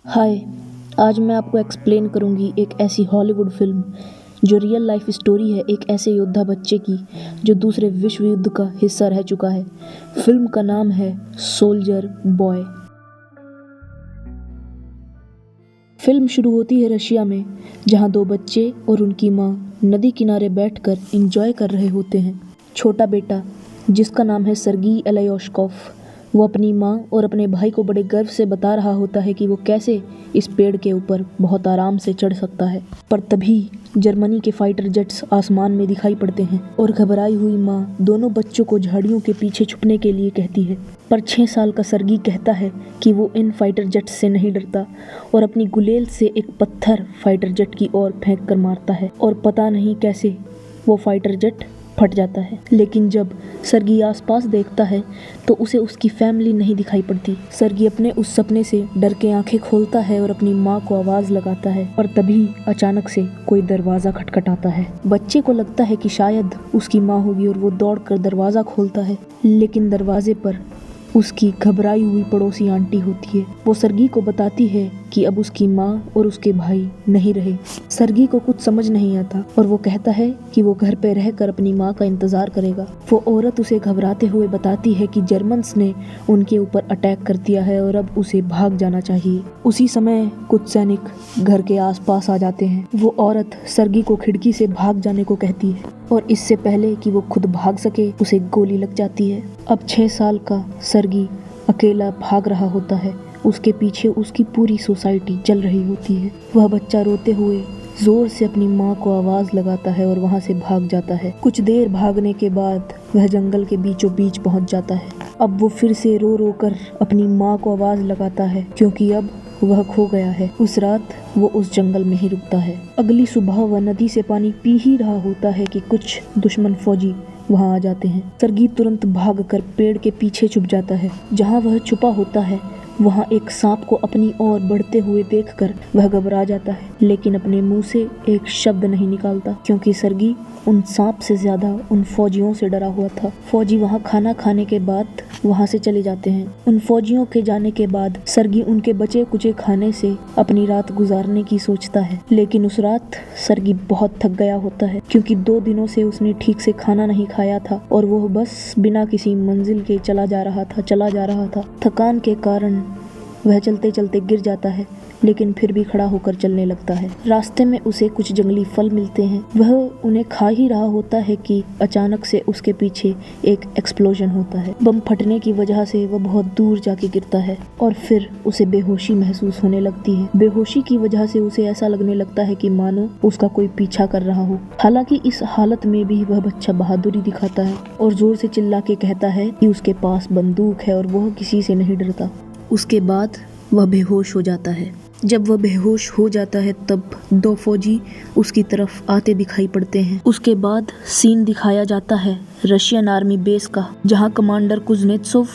हाय। आज मैं आपको एक्सप्लेन करूंगी एक ऐसी हॉलीवुड फिल्म जो रियल लाइफ स्टोरी है एक ऐसे योद्धा बच्चे की जो दूसरे विश्व युद्ध का हिस्सा रह चुका है। फिल्म का नाम है सोल्जर बॉय। फिल्म शुरू होती है रशिया में, जहां दो बच्चे और उनकी माँ नदी किनारे बैठकर एंजॉय कर रहे होते हैं। छोटा बेटा, जिसका नाम है सर्गी एलायोशकोव, वो अपनी माँ और अपने भाई को बड़े गर्व से बता रहा होता है कि वो कैसे इस पेड़ के ऊपर बहुत आराम से चढ़ सकता है। पर तभी जर्मनी के फाइटर जेट्स आसमान में दिखाई पड़ते हैं और घबराई हुई माँ दोनों बच्चों को झाड़ियों के पीछे छुपने के लिए कहती है। पर 6 साल का सर्गी कहता है कि वो इन फाइटर जेट्स से नहीं डरता और अपनी गुलेल से एक पत्थर फाइटर जेट की ओर फेंक कर मारता है और पता नहीं कैसे वो फाइटर जेट फट जाता है। लेकिन जब सर्गी आसपास देखता है तो उसे उसकी फैमिली नहीं दिखाई पड़ती। सर्गी अपने उस सपने से डर के आंखें खोलता है और अपनी माँ को आवाज लगाता है और तभी अचानक से कोई दरवाजा खटखटाता है। बच्चे को लगता है कि शायद उसकी माँ होगी और वो दौड़कर दरवाजा खोलता है, लेकिन दरवाजे पर उसकी घबराई हुई पड़ोसी आंटी होती है। वो सर्गी को बताती है कि अब उसकी माँ और उसके भाई नहीं रहे। सर्गी को कुछ समझ नहीं आता और वो कहता है कि वो घर पे रहकर अपनी माँ का इंतजार करेगा। वो औरत उसे घबराते हुए बताती है कि जर्मन्स ने उनके ऊपर अटैक कर दिया है और अब उसे भाग जाना चाहिए। उसी समय कुछ सैनिक घर के आसपास आ जाते हैं। वो औरत सर्गी को खिड़की से भाग जाने को कहती है और इससे पहले कि वो खुद भाग सके उसे गोली लग जाती है। अब 6 साल का सर्गी अकेला भाग रहा होता है। उसके पीछे उसकी पूरी सोसाइटी चल रही होती है। वह बच्चा रोते हुए जोर से अपनी माँ को आवाज लगाता है और वहाँ से भाग जाता है। कुछ देर भागने के बाद वह जंगल के बीचों बीच पहुँच जाता है। अब वो फिर से रो रो कर अपनी माँ को आवाज लगाता है क्योंकि अब वह खो गया है। उस रात वो उस जंगल में ही रुकता है। अगली सुबह वह नदी से पानी पी ही रहा होता है कि कुछ दुश्मन फौजी वहां आ जाते हैं। सर्गी तुरंत भागकर पेड़ के पीछे छुप जाता है। जहां वह छुपा होता है वहां एक सांप को अपनी ओर बढ़ते हुए देखकर वह घबरा जाता है, लेकिन अपने मुंह से एक शब्द नहीं निकालता क्योंकि सर्गी उन सांप से ज्यादा उन फौजियों से डरा हुआ था। फौजी वहां खाना खाने के बाद वहां से चले जाते हैं। उन फौजियों के जाने के बाद सर्गी उनके बचे कुचे खाने से अपनी रात गुजारने की सोचता है, लेकिन उस रात सर्गी बहुत थक गया होता है क्योंकि 2 दिनों से उसने ठीक से खाना नहीं खाया था और वो बस बिना किसी मंजिल के चला जा रहा था। थकान के कारण वह चलते चलते गिर जाता है, लेकिन फिर भी खड़ा होकर चलने लगता है। रास्ते में उसे कुछ जंगली फल मिलते हैं। वह उन्हें खा ही रहा होता है कि अचानक से उसके पीछे एक एक्सप्लोजन होता है। बम फटने की वजह से वह बहुत दूर जाके गिरता है और फिर उसे बेहोशी महसूस होने लगती है। बेहोशी की वजह से उसे ऐसा लगने लगता है कि मानो उसका कोई पीछा कर रहा हो। हालांकि इस हालत में भी वह बच्चा बहादुरी दिखाता है और जोर से चिल्ला के कहता है कि उसके पास बंदूक है और वह किसी से नहीं डरता। उसके बाद वह बेहोश हो जाता है। जब वह बेहोश हो जाता है तब 2 फौजी उसकी तरफ आते दिखाई पड़ते हैं। उसके बाद सीन दिखाया जाता है रशियन आर्मी बेस का, जहां कमांडर कुज़नेत्सोव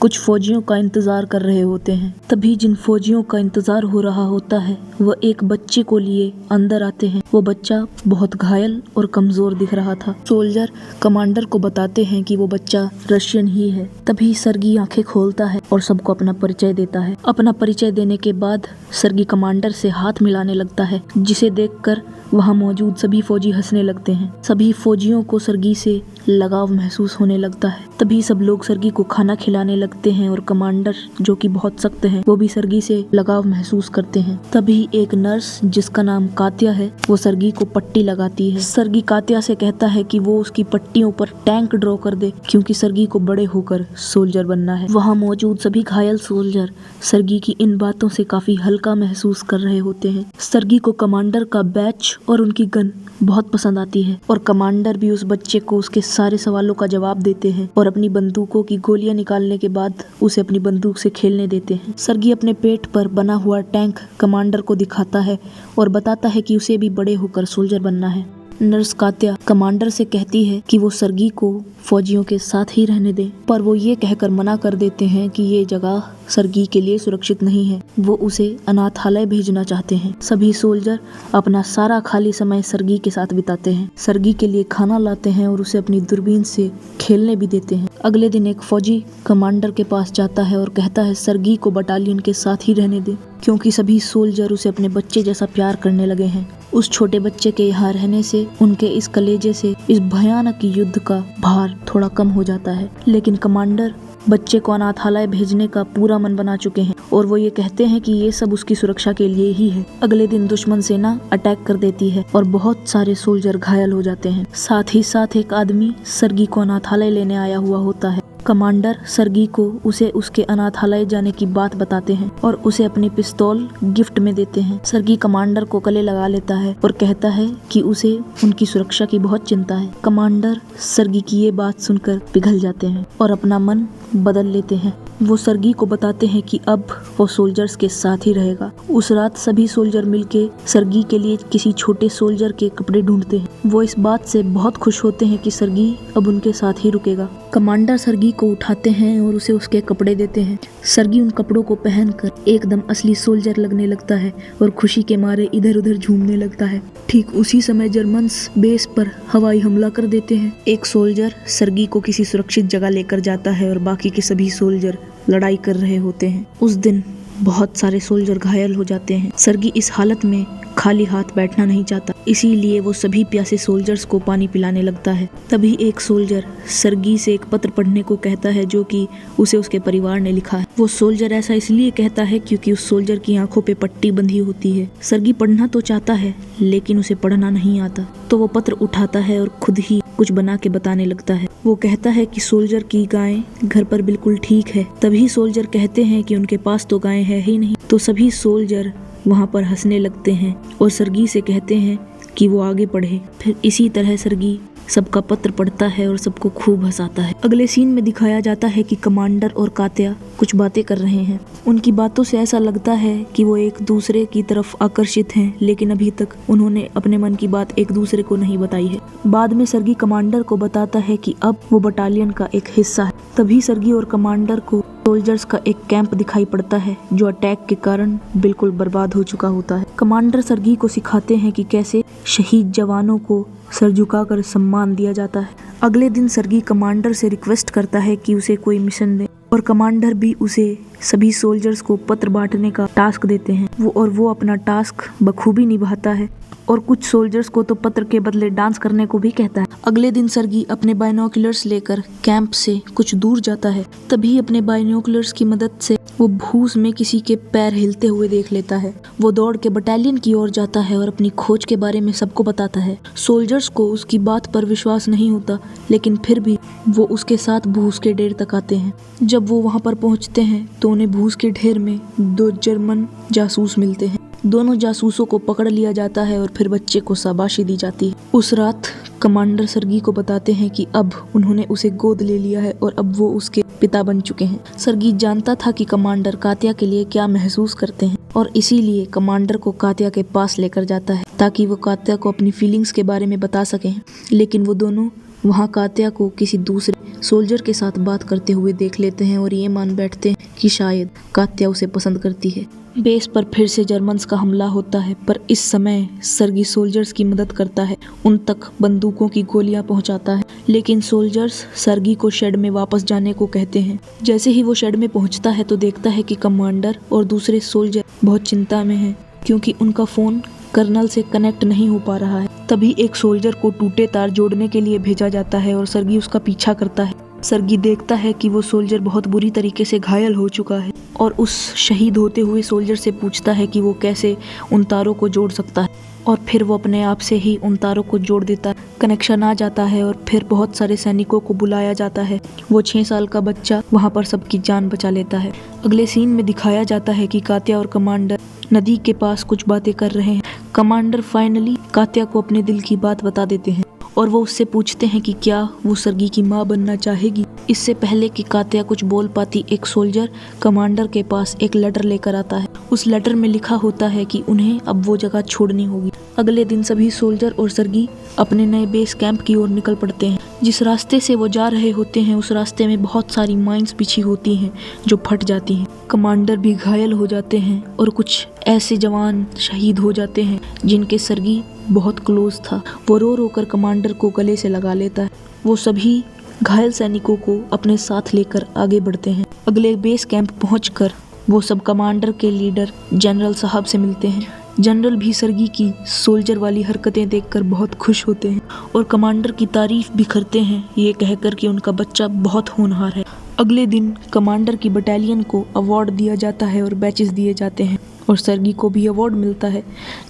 कुछ फौजियों का इंतजार कर रहे होते हैं। तभी जिन फौजियों का इंतजार हो रहा होता है वह एक बच्चे को लिए अंदर आते हैं। वो बच्चा बहुत घायल और कमजोर दिख रहा था। सोल्जर कमांडर को बताते हैं कि वो बच्चा रशियन ही है। तभी सर्गी आंखें खोलता है और सबको अपना परिचय देता है। अपना परिचय देने के बाद सर्गी कमांडर से हाथ मिलाने लगता है, जिसे देखकर वहां मौजूद सभी फौजी हंसने लगते हैं। सभी फौजियों को सर्गी से लगाव महसूस होने लगता है। तभी सब लोग सर्गी को खाना खिलाने लगते हैं और कमांडर, जो कि बहुत सख्त है, वो भी सर्गी से लगाव महसूस करते हैं। तभी एक नर्स जिसका नाम कात्या है वो सर्गी को पट्टी लगाती है। सर्गी कात्या से कहता है कि वो उसकी पट्टियों पर टैंक ड्रॉ कर दे क्योंकि सर्गी को बड़े होकर सोल्जर बनना है। वहाँ मौजूद सभी घायल सोल्जर सर्गी की इन बातों से काफी हल्का महसूस कर रहे होते हैं। सर्गी को कमांडर का बैच और उनकी गन बहुत पसंद आती है और कमांडर भी उस बच्चे को उसके सारे सवालों का जवाब देते हैं और अपनी बंदूकों की गोलियां निकालने के बाद उसे अपनी बंदूक से खेलने देते हैं। सर्गी अपने पेट पर बना हुआ टैंक कमांडर को दिखाता है और बताता है कि उसे भी बड़े होकर सोल्जर बनना है। नर्स कात्या कमांडर से कहती है कि वो सर्गी को फौजियों के साथ ही रहने दे, पर वो ये कहकर मना कर देते हैं कि ये जगह सर्गी के लिए सुरक्षित नहीं है। वो उसे अनाथालय भेजना चाहते हैं। सभी सोल्जर अपना सारा खाली समय सर्गी के साथ बिताते हैं, सर्गी के लिए खाना लाते हैं और उसे अपनी दूरबीन से खेलने भी देते हैं। अगले दिन एक फौजी कमांडर के पास जाता है और कहता है सर्गी को बटालियन के साथ ही रहने दे, क्योंकि सभी सोल्जर उसे अपने बच्चे जैसा प्यार करने लगे हैं। उस छोटे बच्चे के यहाँ रहने से उनके इस कलेजे से इस भयानक युद्ध का भार थोड़ा कम हो जाता है। लेकिन कमांडर बच्चे को अनाथालय भेजने का पूरा मन बना चुके हैं और वो ये कहते हैं कि ये सब उसकी सुरक्षा के लिए ही है। अगले दिन दुश्मन सेना अटैक कर देती है और बहुत सारे सोल्जर घायल हो जाते हैं। साथ ही साथ एक आदमी सर्गी को अनाथालय लेने आया हुआ होता है। कमांडर सर्गी को उसे उसके अनाथालय जाने की बात बताते हैं और उसे अपनी पिस्तौल गिफ्ट में देते हैं। सर्गी कमांडर को गले लगा लेता है और कहता है कि उसे उनकी सुरक्षा की बहुत चिंता है। कमांडर सर्गी की ये बात सुनकर पिघल जाते हैं और अपना मन बदल लेते हैं। वो सर्गी को बताते हैं कि अब वो सोल्जर्स के साथ ही रहेगा। उस रात सभी सोल्जर मिलके सर्गी के लिए किसी छोटे सोल्जर के कपड़े ढूंढते हैं। वो इस बात से बहुत खुश होते हैं कि सर्गी अब उनके साथ ही रुकेगा। कमांडर सर्गी को उठाते हैं और उसे उसके कपड़े देते हैं। सर्गी उन कपड़ों को पहनकर एकदम असली सोल्जर लगने लगता है और खुशी के मारे इधर उधर झूमने लगता है। ठीक उसी समय जर्मन्स बेस पर हवाई हमला कर देते हैं। एक सोल्जर सर्गी को किसी सुरक्षित जगह लेकर जाता है और बाकी के सभी सोल्जर लड़ाई कर रहे होते हैं। उस दिन बहुत सारे सोल्जर घायल हो जाते हैं। सर्गी इस हालत में खाली हाथ बैठना नहीं चाहता, इसीलिए वो सभी प्यासे सोल्जर्स को पानी पिलाने लगता है। तभी एक सोल्जर सर्गी से एक पत्र पढ़ने को कहता है जो कि उसे उसके परिवार ने लिखा है। वो सोल्जर ऐसा इसलिए कहता है क्योंकि उस सोल्जर की आंखों पे पट्टी बंधी होती है। सर्गी पढ़ना तो चाहता है लेकिन उसे पढ़ना नहीं आता, तो वो पत्र उठाता है और खुद ही कुछ बना के बताने लगता है। वो कहता है कि सोल्जर की गायें घर पर बिल्कुल ठीक है। तभी सोल्जर कहते हैं कि उनके पास तो गायें है ही नहीं। तो सभी सोल्जर वहाँ पर हंसने लगते हैं और सर्गी से कहते हैं कि वो आगे पढ़े। फिर इसी तरह सर्गी सबका पत्र पढ़ता है और सबको खूब हंसाता है। अगले सीन में दिखाया जाता है कि कमांडर और कात्या कुछ बातें कर रहे हैं। उनकी बातों से ऐसा लगता है कि वो एक दूसरे की तरफ आकर्षित हैं, लेकिन अभी तक उन्होंने अपने मन की बात एक दूसरे को नहीं बताई है। बाद में सर्गी कमांडर को बताता है कि अब वो बटालियन का एक हिस्सा है। तभी सर्गी और कमांडर को सोल्जर्स का एक कैंप दिखाई पड़ता है जो अटैक के कारण बिल्कुल बर्बाद हो चुका होता है। कमांडर सर्गी को सिखाते हैं कि कैसे शहीद जवानों को सर झुकाकर सम्मान दिया जाता है। अगले दिन सर्गी कमांडर से रिक्वेस्ट करता है कि उसे कोई मिशन दे और कमांडर भी उसे सभी सोल्जर्स को पत्र बांटने का टास्क देते हैं। वो अपना टास्क बखूबी निभाता है और कुछ सोल्जर्स को तो पत्र के बदले डांस करने को भी कहता है। अगले दिन सर्गी अपने बाइनोकुलर्स लेकर कैंप से कुछ दूर जाता है। तभी अपने बाइनोकुलर्स की मदद से वो भूस में किसी के पैर हिलते हुए देख लेता है। वो दौड़ के बटालियन की ओर जाता है और अपनी खोज के बारे में सबको बताता है। सोल्जर्स को उसकी बात पर विश्वास नहीं होता, लेकिन फिर भी वो उसके साथ भूस के ढेर तक आते हैं। जब वो वहाँ पर पहुँचते हैं तो उन्हें भूस के ढेर में 2 जर्मन जासूस मिलते हैं। दोनों जासूसों को पकड़ लिया जाता है और फिर बच्चे को शाबाशी दी जाती है। उस रात कमांडर सर्गी को बताते हैं कि अब उन्होंने उसे गोद ले लिया है और अब वो उसके पिता बन चुके हैं। सर्गी जानता था कि कमांडर कात्या के लिए क्या महसूस करते हैं और इसीलिए कमांडर को कात्या के पास लेकर जाता है ताकि वो कात्या को अपनी फीलिंग्स के बारे में बता सकें। लेकिन वो दोनों वहाँ कात्या को किसी दूसरे सोल्जर के साथ बात करते हुए देख लेते हैं और ये मान बैठते हैं कि शायद कात्या उसे पसंद करती है। बेस पर फिर से जर्मन्स का हमला होता है, पर इस समय सर्गी सोल्जर्स की मदद करता है, उन तक बंदूकों की गोलियां पहुंचाता है। लेकिन सोल्जर्स सर्गी को शेड में वापस जाने को कहते हैं। जैसे ही वो शेड में पहुंचता है तो देखता है कि कमांडर और दूसरे सोल्जर बहुत चिंता में हैं क्योंकि उनका फोन कर्नल से कनेक्ट नहीं हो पा रहा है। तभी एक सोल्जर को टूटे तार जोड़ने के लिए भेजा जाता है और सर्गी उसका पीछा करता है। सर्गी देखता है कि वो सोल्जर बहुत बुरी तरीके से घायल हो चुका है और उस शहीद होते हुए सोल्जर से पूछता है कि वो कैसे उन तारों को जोड़ सकता है और फिर वो अपने आप से ही उन तारों को जोड़ देता है। कनेक्शन आ जाता है और फिर बहुत सारे सैनिकों को बुलाया जाता है। वो 6 साल का बच्चा वहाँ पर सबकी जान बचा लेता है। अगले सीन में दिखाया जाता है कि कात्या और कमांडर नदी के पास कुछ बातें कर रहे हैं। कमांडर फाइनली कात्या को अपने दिल की बात बता देते हैं और वो उससे पूछते हैं कि क्या वो सर्गी की माँ बनना चाहेगी। इससे पहले कि कात्या कुछ बोल पाती, एक सोल्जर कमांडर के पास एक लेटर लेकर आता है। उस लेटर में लिखा होता है कि उन्हें अब वो जगह छोड़नी होगी। अगले दिन सभी सोल्जर और सर्गी अपने नए बेस कैंप की ओर निकल पड़ते हैं। जिस रास्ते से वो जा रहे होते हैं उस रास्ते में बहुत सारी माइंस बिछी होती हैं जो फट जाती हैं। कमांडर भी घायल हो जाते हैं और कुछ ऐसे जवान शहीद हो जाते हैं जिनके सर्गी बहुत क्लोज था। वो रो रो कर कमांडर को गले से लगा लेता है। वो सभी घायल सैनिकों को अपने साथ लेकर आगे बढ़ते हैं। अगले बेस कैंप पहुंचकर वो सब कमांडर के लीडर जनरल साहब से मिलते हैं। जनरल भी सर्गी की सोल्जर वाली हरकतें देखकर बहुत खुश होते हैं और कमांडर की तारीफ भी करते हैं, ये कहकर कि उनका बच्चा बहुत होनहार है। अगले दिन कमांडर की बटालियन को अवार्ड दिया जाता है और बैचेस दिए जाते हैं और सर्गी को भी अवार्ड मिलता है।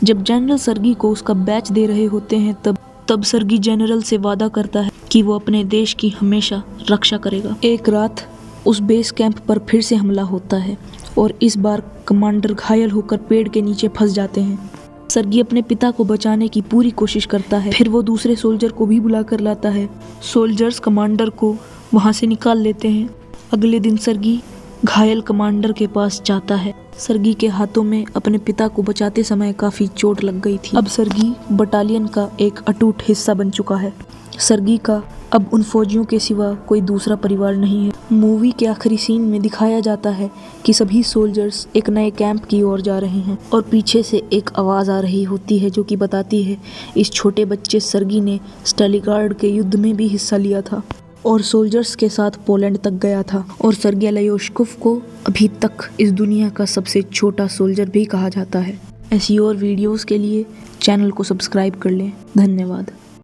जब जनरल सर्गी को उसका बैच दे रहे होते हैं तब सर्गी जनरल से वादा करता है कि वो अपने देश की हमेशा रक्षा करेगा। एक रात उस बेस कैंप पर फिर से हमला होता है और इस बार कमांडर घायल होकर पेड़ के नीचे फंस जाते हैं। सर्गी अपने पिता को बचाने की पूरी कोशिश करता है। फिर वो दूसरे सोल्जर को भी बुला कर लाता है। सोल्जर्स कमांडर को वहां से निकाल लेते हैं। अगले दिन सर्गी घायल कमांडर के पास जाता है। सर्गी के हाथों में अपने पिता को बचाते समय काफी चोट लग गई थी। अब सर्गी बटालियन का एक अटूट हिस्सा बन चुका है। सर्गी का अब उन फौजियों के सिवा कोई दूसरा परिवार नहीं है। मूवी के आखिरी सीन में दिखाया जाता है कि सभी सोल्जर्स एक नए कैंप की ओर जा रहे हैं और पीछे से एक आवाज़ आ रही होती है जो कि बताती है इस छोटे बच्चे सर्गी ने स्टालिनग्राड के युद्ध में भी हिस्सा लिया था और सोल्जर्स के साथ पोलैंड तक गया था और सर्गी एलायोश्कोव को अभी तक इस दुनिया का सबसे छोटा सोल्जर भी कहा जाता है। ऐसी और वीडियोस के लिए चैनल को सब्सक्राइब कर लें। धन्यवाद।